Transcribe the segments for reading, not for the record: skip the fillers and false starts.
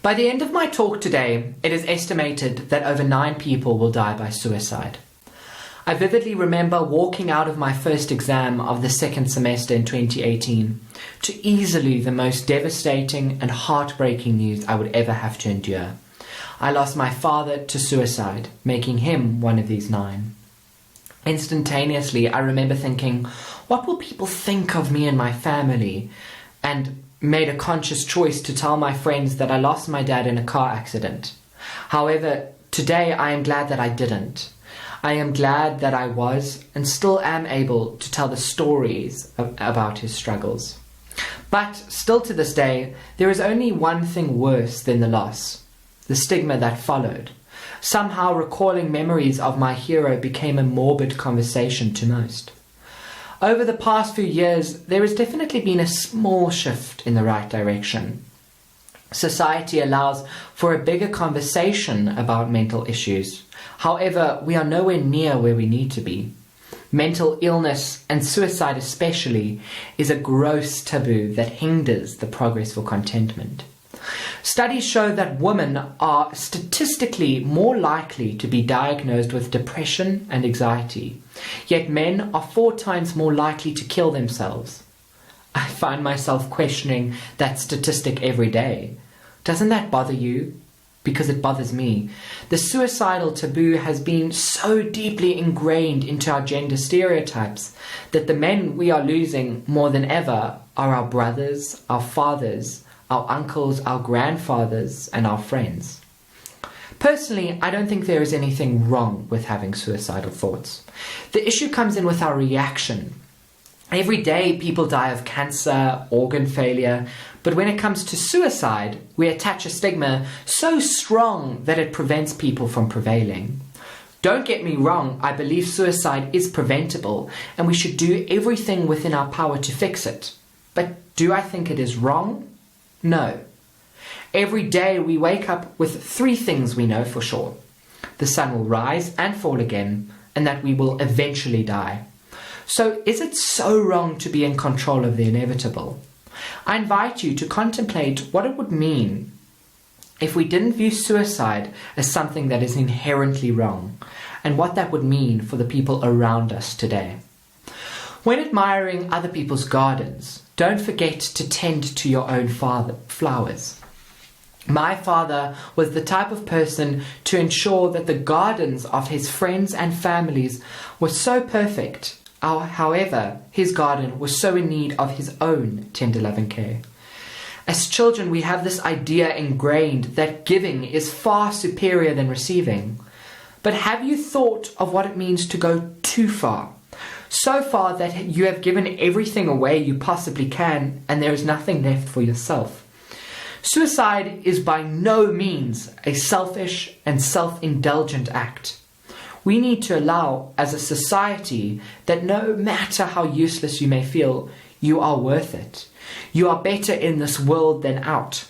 By the end of my talk today, it is estimated that over 9 people will die by suicide. I vividly remember walking out of my first exam of the second semester in 2018 to easily the most devastating and heartbreaking news I would ever have to endure. I lost my father to suicide, making him one of these 9. Instantaneously, I remember thinking, what will people think of me and my family? And made a conscious choice to tell my friends that I lost my dad in a car accident. However, today I am glad that I didn't. I am glad that I was and still am able to tell the stories about his struggles. But still to this day, there is only one thing worse than the loss: the stigma that followed. Somehow recalling memories of my hero became a morbid conversation to most. Over the past few years, there has definitely been a small shift in the right direction. Society allows for a bigger conversation about mental issues. However, we are nowhere near where we need to be. Mental illness, and suicide especially, is a gross taboo that hinders the progress for contentment. Studies show that women are statistically more likely to be diagnosed with depression and anxiety, yet men are 4 times more likely to kill themselves. I find myself questioning that statistic every day. Doesn't that bother you? Because it bothers me. The suicidal taboo has been so deeply ingrained into our gender stereotypes that the men we are losing more than ever are our brothers, our fathers, our uncles, our grandfathers, and our friends. Personally, I don't think there is anything wrong with having suicidal thoughts. The issue comes in with our reaction. Every day people die of cancer, organ failure, but when it comes to suicide, we attach a stigma so strong that it prevents people from prevailing. Don't get me wrong, I believe suicide is preventable, and we should do everything within our power to fix it. But do I think it is wrong? No. Every day we wake up with 3 things we know for sure. The sun will rise and fall again, and that we will eventually die. So is it so wrong to be in control of the inevitable? I invite you to contemplate what it would mean if we didn't view suicide as something that is inherently wrong, and what that would mean for the people around us today. When admiring other people's gardens, don't forget to tend to your own flowers. My father was the type of person to ensure that the gardens of his friends and families were so perfect. However, his garden was so in need of his own tender loving care. As children, we have this idea ingrained that giving is far superior than receiving. But have you thought of what it means to go too far? So far that you have given everything away you possibly can, and there is nothing left for yourself. Suicide is by no means a selfish and self-indulgent act. We need to allow, as a society, that no matter how useless you may feel, you are worth it. You are better in this world than out.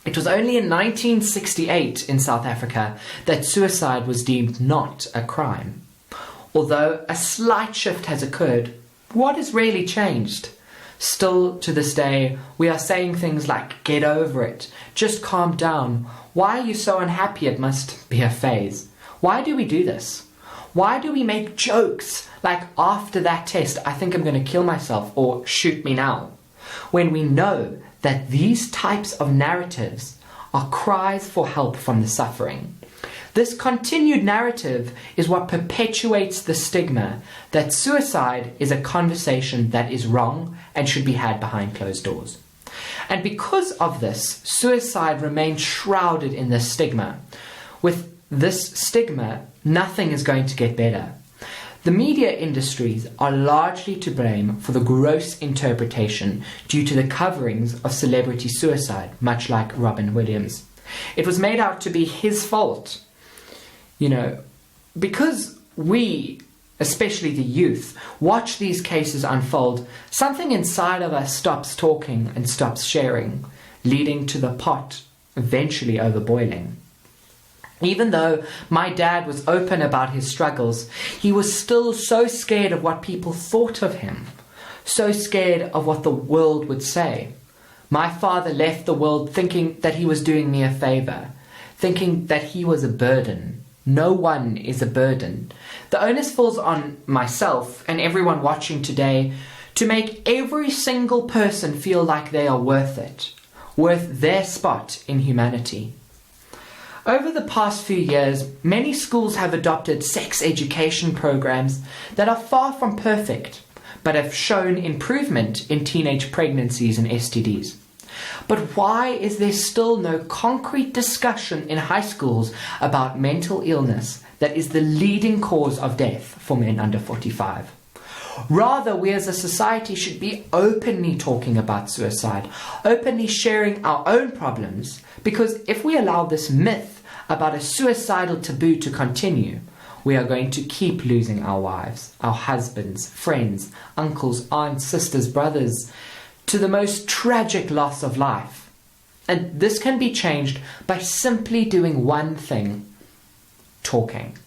It was only in 1968 in South Africa that suicide was deemed not a crime. Although a slight shift has occurred, what has really changed? Still, to this day, we are saying things like, get over it, just calm down, why are you so unhappy, it must be a phase. Why do we do this? Why do we make jokes like, after that test, I think I'm going to kill myself, or shoot me now? When we know that these types of narratives are cries for help from the suffering. This continued narrative is what perpetuates the stigma that suicide is a conversation that is wrong and should be had behind closed doors. And because of this, suicide remains shrouded in this stigma. With this stigma, nothing is going to get better. The media industries are largely to blame for the gross interpretation due to the coverings of celebrity suicide, much like Robin Williams. It was made out to be his fault. Because we, especially the youth, watch these cases unfold, something inside of us stops talking and stops sharing, leading to the pot eventually overboiling. Even though my dad was open about his struggles, he was still so scared of what people thought of him, so scared of what the world would say. My father left the world thinking that he was doing me a favor, thinking that he was a burden. No one is a burden. The onus falls on myself and everyone watching today to make every single person feel like they are worth it, worth their spot in humanity. Over the past few years, many schools have adopted sex education programs that are far from perfect, but have shown improvement in teenage pregnancies and STDs. But why is there still no concrete discussion in high schools about mental illness that is the leading cause of death for men under 45? Rather, we as a society should be openly talking about suicide, openly sharing our own problems, because if we allow this myth about a suicidal taboo to continue, we are going to keep losing our wives, our husbands, friends, uncles, aunts, sisters, brothers, to the most tragic loss of life. And this can be changed by simply doing one thing: talking.